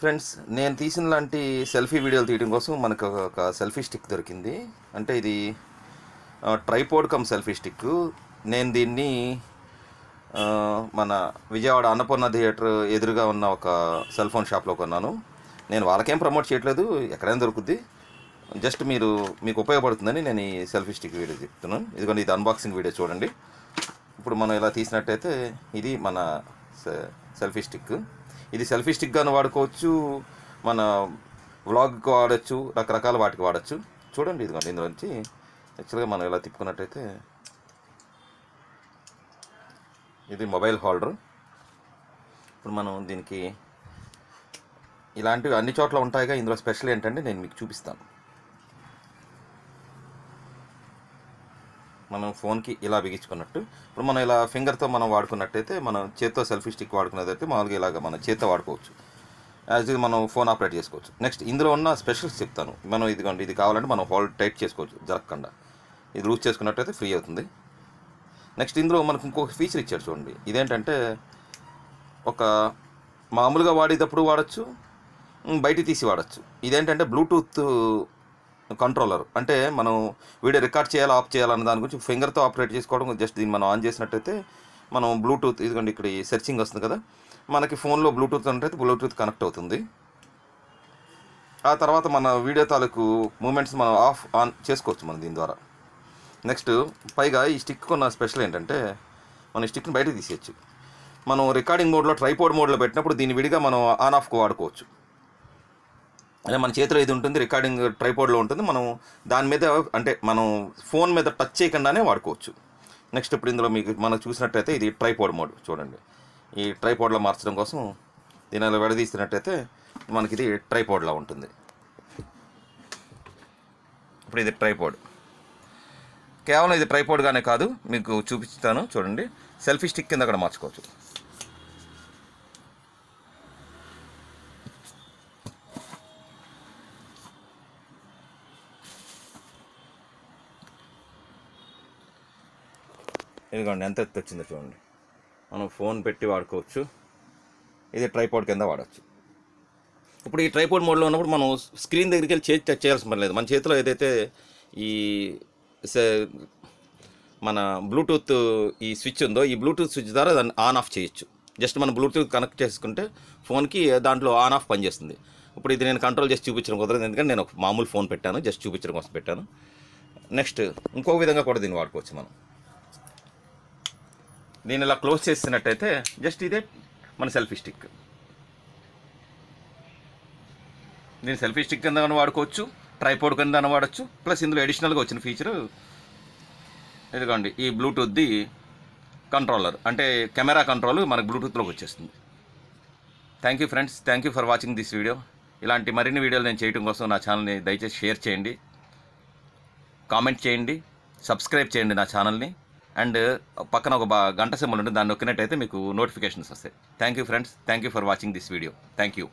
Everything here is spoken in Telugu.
ఫ్రెండ్స్, నేను తీసిన లాంటి సెల్ఫీ వీడియోలు తీయడం కోసం మనకు ఒక సెల్ఫీ స్టిక్ దొరికింది. అంటే ఇది ట్రైపోడ్ కమ్ సెల్ఫీ స్టిక్. నేను దీన్ని మన విజయవాడ అన్నపూర్ణ థియేటర్ ఎదురుగా ఉన్న ఒక సెల్ ఫోన్ షాప్లో కొన్నాను. నేను వాళ్ళకేం ప్రమోట్ చేయట్లేదు, ఎక్కడైనా దొరుకుద్ది. జస్ట్ మీకు ఉపయోగపడుతుందని నేను ఈ సెల్ఫీ స్టిక్ వీడియో చెప్తున్నాను. ఇదిగోండి, ఇది అన్బాక్సింగ్ వీడియో చూడండి. ఇప్పుడు మనం ఇలా తీసినట్టయితే ఇది మన సెల్ఫీ స్టిక్. ఇది సెల్ఫీ స్టిక్గాను వాడుకోవచ్చు, మన వ్లాగ్కి వాడచ్చు, రకరకాల వాటికి వాడచ్చు. చూడండి, ఇదిగోండి, ఇందులోంచి యాక్చువల్గా మనం ఇలా తిప్పుకున్నట్టయితే ఇది మొబైల్ హోల్డర్. ఇప్పుడు మనం దీనికి ఇలాంటివి అన్ని చోట్ల ఉంటాయిగా, ఇందులో స్పెషల్ ఏంటంటే నేను మీకు చూపిస్తాను. మనం ఫోన్కి ఇలా బిగించుకున్నట్టు, ఇప్పుడు మనం ఇలా ఫింగర్తో మనం వాడుకున్నట్టయితే, మనం చేత్తో సెల్ఫీ స్టిక్ వాడుకున్నదైతే మామూలుగా ఇలాగ మన చేత్తో వాడుకోవచ్చు, యాజ్ ఇది మనం ఫోన్ ఆపరేట్ చేసుకోవచ్చు. నెక్స్ట్ ఇందులో ఉన్న స్పెషల్స్ చెప్తాను. మనం ఇదిగోండి, ఇది కావాలంటే మనం హోల్డ్ టైట్ చేసుకోవచ్చు జరగకుండా. ఇది లూజ్ చేసుకున్నట్టయితే ఫ్రీ అవుతుంది. నెక్స్ట్ ఇందులో మనకు ఇంకొక ఫీచర్ ఇచ్చాడు చూడండి. ఇదేంటంటే ఒక మామూలుగా వాడేటప్పుడు వాడచ్చు, బయట తీసి వాడచ్చు. ఇదేంటంటే బ్లూటూత్ కంట్రోలర్. అంటే మనం వీడియో రికార్డ్ చేయాలి, ఆఫ్ చేయాలన్న దాని గురించి ఫింగర్తో ఆపరేట్ చేసుకోవడం. జస్ట్ దీన్ని మనం ఆన్ చేసినట్టయితే మనం బ్లూటూత్, ఇదిగోండి ఇక్కడ ఈ సెర్చింగ్ వస్తుంది కదా, మనకి ఫోన్లో బ్లూటూత్ అంటే బ్లూటూత్ కనెక్ట్ అవుతుంది. ఆ తర్వాత మన వీడియో తాలూకు మూమెంట్స్ మనం ఆఫ్ ఆన్ చేసుకోవచ్చు మనం దీని ద్వారా. నెక్స్ట్ పైగా ఈ స్టిక్ కొన్న స్పెషల్ ఏంటంటే, మన స్టిక్ని బయటకు తీసేయచ్చు. మనం రికార్డింగ్ మోడ్లో ట్రైపోడ్ మోడ్లో పెట్టినప్పుడు దీన్ని విడిగా మనం ఆన్ ఆఫ్కు వాడుకోవచ్చు. అదే మన చేతిలో ఇది ఉంటుంది, రికార్డింగ్ ట్రైపోడ్లో ఉంటుంది, మనం దాని మీద అంటే మనం ఫోన్ మీద టచ్ చేయకుండానే వాడుకోవచ్చు. నెక్స్ట్ ఇప్పుడు ఇందులో మనం చూసినట్టయితే ఇది ట్రైపోడ్ మోడ్ చూడండి. ఈ ట్రైపోడ్లో మార్చడం కోసం దీని అలా విడదీసినట్టయితే మనకి ఇది ట్రైపోడ్లా ఉంటుంది. ఇప్పుడు ఇది ట్రైపోడ్. కేవలం ఇది ట్రైపోడ్గానే కాదు, మీకు చూపిస్తాను చూడండి. సెల్ఫీ స్టిక్ కింద కూడా మార్చుకోవచ్చు. ఇదిగోండి, ఎంత ఎత్తు వచ్చిందో చూడండి. మనం ఫోన్ పెట్టి వాడుకోవచ్చు. ఇది ట్రైపోడ్ కింద వాడచ్చు. ఇప్పుడు ఈ ట్రైపోడ్ మోడ్లో ఉన్నప్పుడు మనం స్క్రీన్ దగ్గరికి వెళ్ళి చేతి టచ్ చేయాల్సిన పని లేదు. మన చేతిలో ఏదైతే ఈ మన బ్లూటూత్ ఈ స్విచ్ ఉందో, ఈ బ్లూటూత్ స్విచ్ ద్వారా దాన్ని ఆన్ ఆఫ్ చేయొచ్చు. జస్ట్ మనం బ్లూటూత్ కనెక్ట్ చేసుకుంటే ఫోన్కి దాంట్లో ఆన్ ఆఫ్ పనిచేస్తుంది. ఇప్పుడు ఇది నేను కంట్రోల్ చేసి చూపించడం కుదరదు, ఎందుకంటే నేను ఒక మామూలు ఫోన్ పెట్టాను, జస్ట్ చూపించడం కోసం పెట్టాను. నెక్స్ట్ ఇంకో విధంగా కూడా దీన్ని వాడుకోవచ్చు మనం. దీన్ని ఇలా క్లోజ్ చేసినట్టయితే జస్ట్ ఇదే మన సెల్ఫీ స్టిక్. దీన్ని సెల్ఫీ స్టిక్ కింద వాడుకోవచ్చు, ట్రైపోడ్ కింద వాడచ్చు. ప్లస్ ఇందులో అడిషనల్గా వచ్చిన ఫీచరు ఇదిగోండి, ఈ బ్లూటూత్ది కంట్రోలర్, అంటే కెమెరా కంట్రోల్ మనకు బ్లూటూత్లోకి వచ్చేస్తుంది. Thank you friends, thank you for watching this video. ఇలాంటి మరిన్ని వీడియోలు నేను చేయడం కోసం నా ఛానల్ని దయచేసి షేర్ చేయండి, కామెంట్ చేయండి, సబ్స్క్రైబ్ చేయండి నా ఛానల్ని. అండ్ పక్కన ఒక గంట సింబల్ ఉంటుంది, దాన్ని నొక్కినట్టయితే మీకు నోటిఫికేషన్స్ వస్తాయి. Thank you friends, thank you for watching this video. Thank you.